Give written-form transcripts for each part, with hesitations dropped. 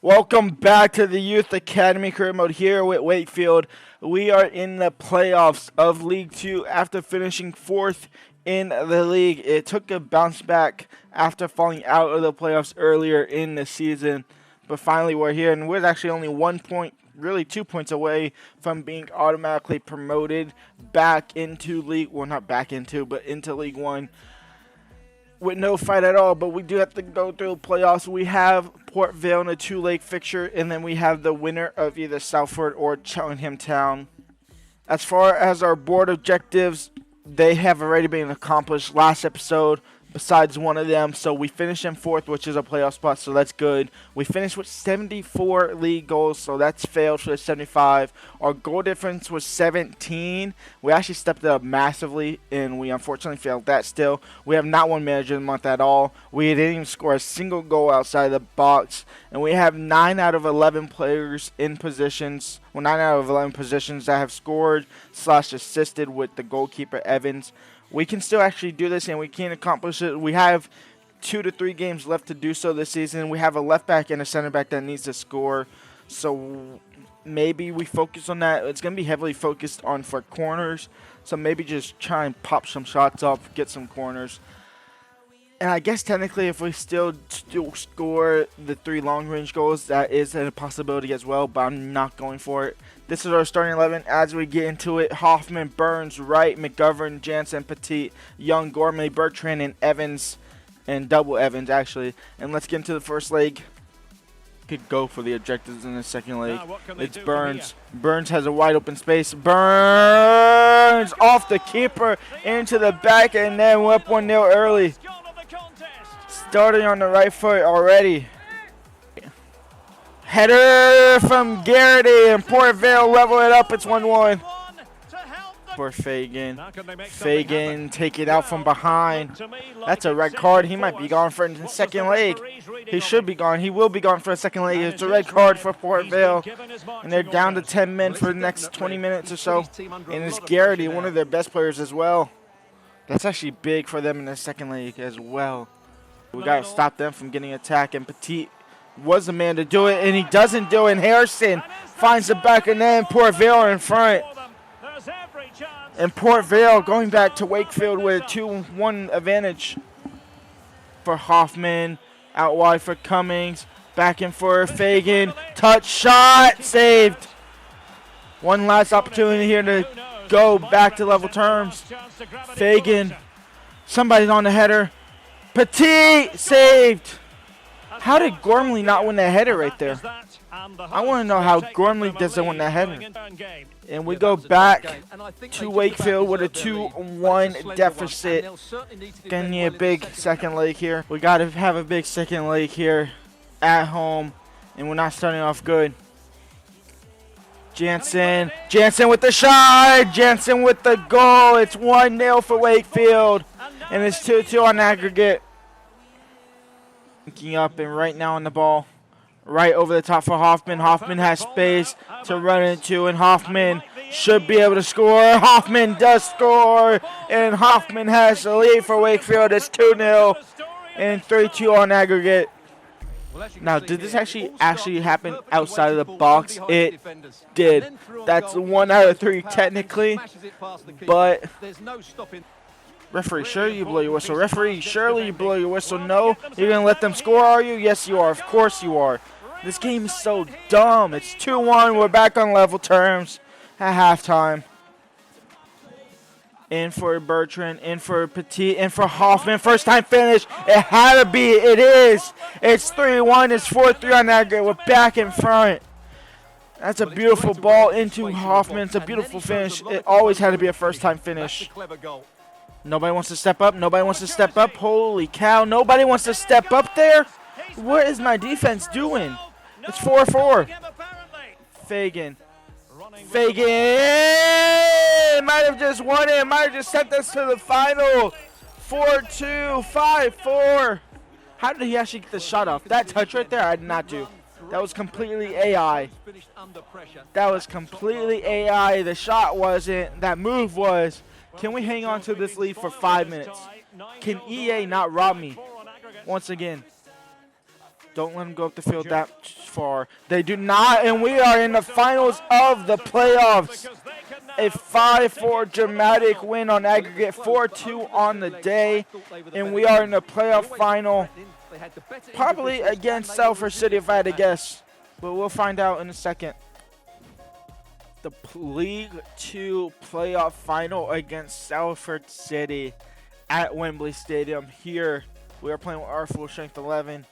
Welcome back to the Youth Academy career mode here with Wakefield. We are in the playoffs of League 2 after finishing 4th in the league. It took a bounce back after falling out of the playoffs earlier in the season, but finally we're here, and we're actually only 1 point, really 2 points away from being automatically promoted back into League, well, not back into, but into League 1. With no fight at all, but we do have to go through the playoffs. We have Port Vale in a 2-leg fixture, and then we have the winner of either Salford or Cheltenham Town. As far as our board objectives, they have already been accomplished last episode, besides one of them. So we finished in 4th, which is a playoff spot, so that's good. We finished with 74 league goals, so that's failed for the 75. Our goal difference was 17. We actually stepped it up massively, and we unfortunately failed that still. We have not won Manager of the Month at all. We didn't even score a single goal outside the box, and we have 9 out of 11 players in positions, well, 9 out of 11 positions that have scored / assisted with the goalkeeper, Evans. We can still actually do this, and we can accomplish it. We have 2 to 3 games left to do so this season. We have a left back and a center back that needs to score, so maybe we focus on that. It's going to be heavily focused on for corners, so maybe just try and pop some shots up, get some corners. And I guess technically if we still score the 3 long-range goals, that is a possibility as well, but I'm not going for it. This is our starting 11 as we get into it. Hoffman, Burns, Wright, McGovern, Jansen, Petit, Young, Gormley, Bertrand, and Evans, and double Evans actually. And let's get into the first leg. Could go for the objectives in the second leg. It's Burns. Burns has a wide open space. Burns off the keeper into the back, and then we're up 1-0 early. Starting on the right foot already. Header from Garrity, and Port Vale level it up. It's 1-1. For Fagan. Fagan take it out from behind. That's a red card. He might be gone for the second leg. He should be gone. He will be gone for a second leg. It's a red card for Port Vale. And they're down to 10 men for the next 20 minutes or so. And it's Garrity, one of their best players as well. That's actually big for them in the second leg as well. We got to stop them from getting attacked. And Petit was the man to do it, and he doesn't do it. And Harrison finds the back, and then Port Vale in front. And Port Vale going back to Wakefield with a 2-1 advantage for Hoffman. Out wide for Cummings. Back in for Fagan. Touch shot. Saved. One last opportunity here to go back to level terms. Fagan. Somebody's on the header. Petit. Saved. How did Gormley not win that header right there? I want to know how Gormley doesn't win that header. And we go back to Wakefield with a 2-1 deficit. Gonna need a big second leg here. We got to have a big second leg here at home, and we're not starting off good. Jansen with the shot. Jansen with the goal. It's 1-0 for Wakefield, and it's 2-2 on aggregate. Linking up and right now on the ball. Right over the top for Hoffman. Hoffman has space to run into, and Hoffman should be able to score. Hoffman does score, and Hoffman has the lead for Wakefield. It's 2-0 and 3-2 on aggregate. Now, did this actually happen outside of the box? It did. That's 1 out of 3 technically, but referee, surely you blow your whistle. Referee, surely you blow your whistle. No, you're going to let them score, are you? Yes, you are. Of course you are. This game is so dumb. It's 2-1. We're back on level terms at halftime. In for Bertrand, in for Petit, in for Hoffman. First time finish. It had to be. It is. It's 3-1. It's 4-3 on that game. We're back in front. That's a beautiful ball into Hoffman. It's a beautiful finish. It always had to be a first time finish. Nobody wants to step up. Nobody wants to step up. Holy cow. Nobody wants to step up there. What is my defense doing? It's 4-4. Fagan. Might have just won it. Might have just sent us to the final. 4-2, 5-4. How did he actually get the shot off? That touch right there, I did not do. That was completely AI. That was completely AI. The shot wasn't. That move was. Can we hang on to this lead for 5 minutes? Can EA not rob me once again? Don't let them go up the field that far. They do not, and we are in the finals of the playoffs. A 5-4 dramatic win on aggregate, 4-2 on the day, and we are in the playoff final, probably against Salford City if I had to guess, but we'll find out in a second. The League 2 playoff final against Salford City at Wembley Stadium. Here, we are playing with our full strength 11.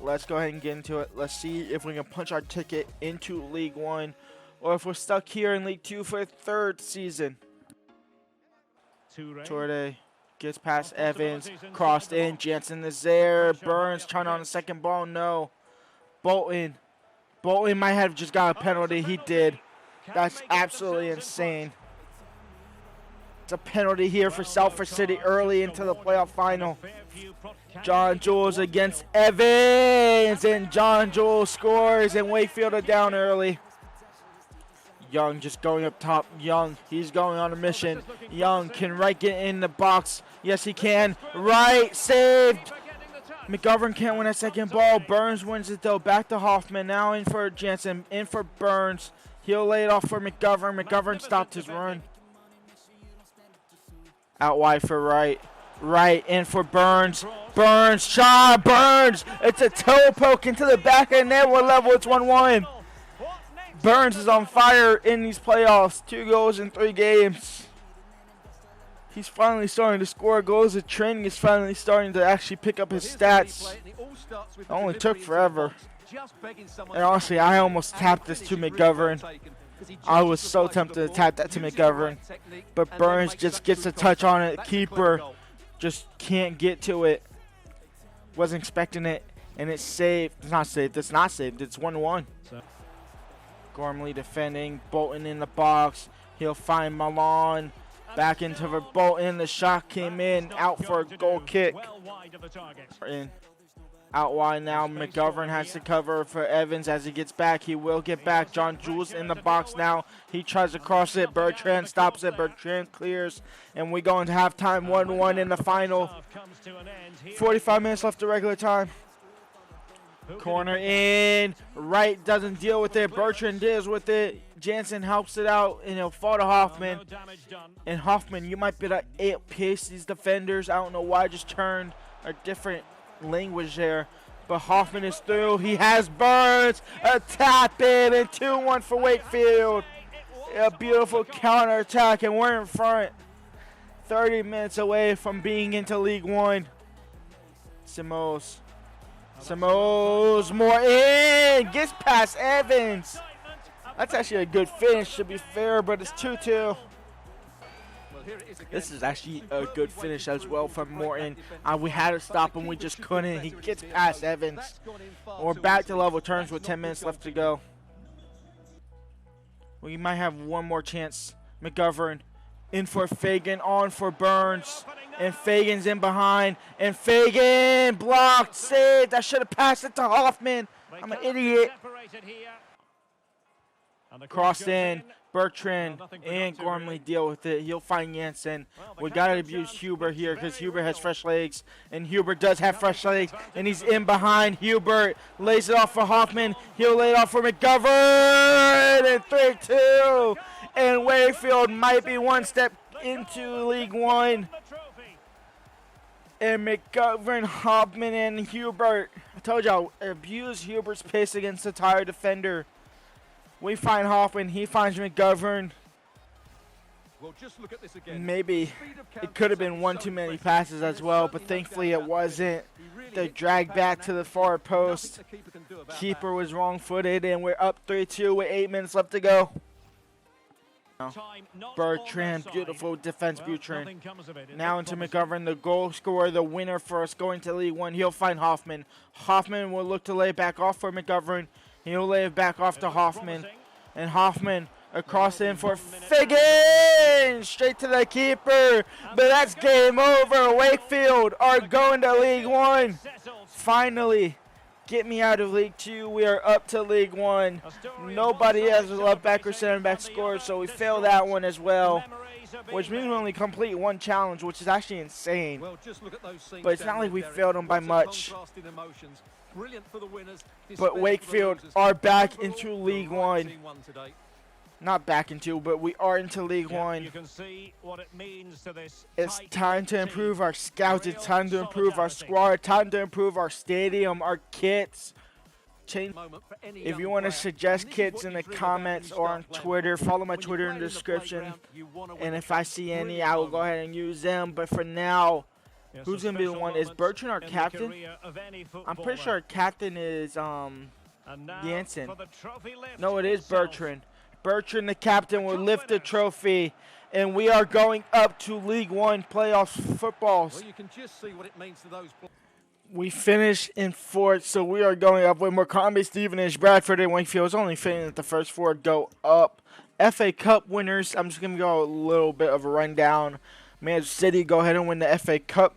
Let's go ahead and get into it. Let's see if we can punch our ticket into League 1 or if we're stuck here in League 2 for a third season. Toure gets past Evans, crossed in, Jansen is there, Burns trying on the second ball, no. Bolton might have just got a penalty, he did. That's absolutely insane. It's a penalty here for Salford City early into the playoff final. John Jules against Evans, and John Jules scores, and Wakefield are down early. Young just going up top. Young, he's going on a mission. Young, can Wright get in the box? Yes, he can. Wright saved. McGovern can't win a second ball. Burns wins it though. Back to Hoffman. Now in for Jansen. In for Burns. He'll lay it off for McGovern. McGovern stopped his run. Out wide for Wright. Wright in for Burns. Burns shot. Burns. It's a toe poke into the back of the net. We're level. It's 1-1. Burns is on fire in these playoffs. 2 goals in 3 games. He's finally starting to score goals. The training is finally starting to actually pick up his stats. It only took forever. And honestly, I almost tapped this to McGovern. I was so tempted to tap that to McGovern. But Burns just gets a touch on it. Keeper just can't get to it. Wasn't expecting it. And it's saved. It's not saved. It's not saved. It's 1-1. Gormley defending. Bolton in the box. He'll find Milan. Back into the Bolton. The shot came in. Out for a goal kick. In. Out wide now. McGovern has to cover for Evans as he gets back. He will get back. John Jules in the box now. He tries to cross it. Bertrand stops it. Bertrand clears. And we go into halftime. 1-1 in the final. 45 minutes left of regular time. Corner in. Wright doesn't deal with it. Bertrand deals with it. Jansen helps it out, and he'll fall to Hoffman. And Hoffman, you might be able to pace these defenders. I don't know why I just turned a different language there. But Hoffman is through. He has Burns. A tap in, and 2-1 for Wakefield. A beautiful counter attack, and we're in front. 30 minutes away from being into League 1. Simos more in, gets past Evans. That's actually a good finish, to be fair, but it's 2-2. This is actually a good finish as well from Morton. We had to stop him, we just couldn't. He gets past Evans. We're back to level terms with 10 minutes left to go. We might have one more chance. McGovern in for Fagan, on for Burns. And Fagan's in behind. And Fagan blocked, saved. I should have passed it to Hoffman. I'm an idiot. Crossed in. Bertrand and Gormley deal with it. He'll find Jansen. We got to abuse Huber here because Huber has fresh legs. And Huber does have fresh legs. And he's in behind. Hubert lays it off for Hoffman. He'll lay it off for McGovern. And 3-2. And Wakefield might be one step into League 1. And McGovern, Hoffman, and Hubert. I told y'all, abuse Hubert's pace against the tired defender. We find Hoffman. He finds McGovern. Well, just look at this again. Maybe it could have been one too many passes as well, but thankfully it wasn't. They dragged back to the far post. Keeper was wrong-footed, and we're up 3-2 with 8 minutes left to go. Bertrand, beautiful defense, Bertrand. Now into McGovern, the goal scorer, the winner for us going to League 1. He'll find Hoffman. Hoffman will look to lay it back off for McGovern. He'll lay it back off to Hoffman. And Hoffman across in for Fagan. Straight to the keeper. But that's game over. Wakefield are going to League 1. Finally. Get me out of League 2. We are up to League 1. Nobody has a left back or center back scored, so we fail that one as well. Which means we only complete one challenge, which is actually insane. But it's not like we failed them by much. Brilliant for the winners, But despair for the Wakefield losers. are back Overall, into the League right One. team won today. Not back into, but we are into League Yeah, One. you can see what it means to this It's tight time to team. improve our scouts. It's Real time to improve our solidarity. squad. Time to improve our stadium, our kits. Change. Moment for any If young you want to player. suggest And this is kits what in you the dream about when comments you or start on playing Twitter, football. follow my When you Twitter play in the in the description. playground, you wanna win And the if I game. see any, Brilliant I will go moment. ahead and use them. But for now, It's who's a going to be the special one? Is moment Bertrand our in the captain? career of any I'm pretty footballer. sure our captain is And now Jansen. for the trophy lift No, it is itself. Bertrand. Bertrand, the captain, will lift the trophy. And we are going up to League One playoff footballs. Well, you can just see what it means to those players. We finished in fourth, so we are going up with Morecambe, Stevenage, Bradford, and Wakefield. It's only fitting that the first four go up. FA Cup winners, I'm just going to go a little bit of a rundown. Manchester City go ahead and win the FA Cup.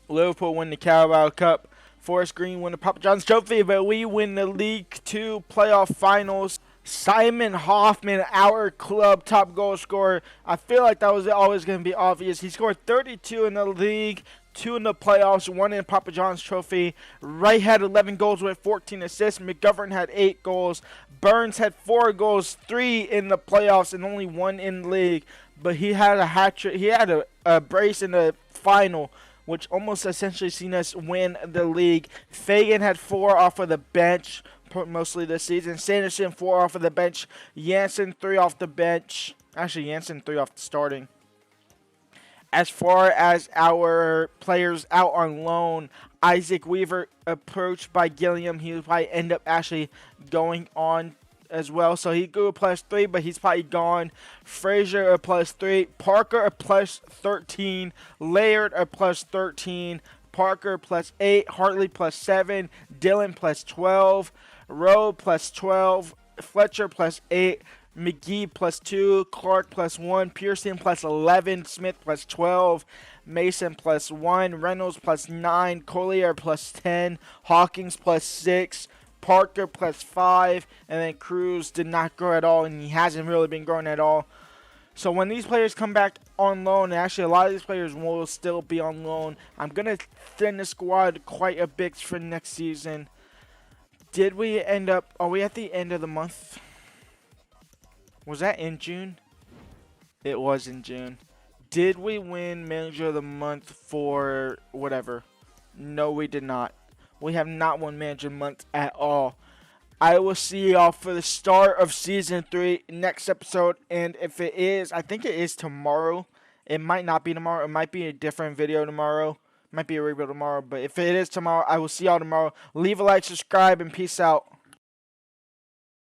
Liverpool win the Carabao Cup. Forest Green win the Papa John's Trophy, but we win the League Two playoff finals. Simon Hoffman, our club top goal scorer. I feel like that was always going to be obvious. He scored 32 in the league, 2 in the playoffs, 1 in Papa John's Trophy. Wright had 11 goals with 14 assists. McGovern had 8 goals. Burns had 4 goals, 3 in the playoffs, and only 1 in the league. But he had a hat trick. He had a brace in the final, which almost essentially seen us win the league. Fagan had 4 off of the bench, mostly this season. Sanderson 4 off of the bench. Jansen 3 off the bench. Actually, Jansen 3 off the starting. As far as our players out on loan, Isaac Weaver approached by Gilliam. He will probably end up actually going on as well. So he grew a +3, but he's probably gone. Frazier a +3. Parker a +13. Laird a +13. Parker +8. Hartley +7. Dylan +12. Rowe +12. Fletcher +8. McGee +2, Clark +1, Pearson +11, Smith +12, Mason +1, Reynolds +9, Collier +10, Hawkins +6, Parker +5, and then Cruz did not grow at all, and he hasn't really been growing at all. So when these players come back on loan, and actually a lot of these players will still be on loan, I'm going to thin the squad quite a bit for next season. Did we end up, are we at the end of the month? Was that in June? It was in June. Did we win Manager of the Month for whatever? No, we did not. We have not won Manager of the Month at all. I will see y'all for the start of Season 3 next episode. And if it is, I think it is tomorrow. It might not be tomorrow. It might be a different video tomorrow. It might be a rebuild tomorrow. But if it is tomorrow, I will see y'all tomorrow. Leave a like, subscribe, and peace out.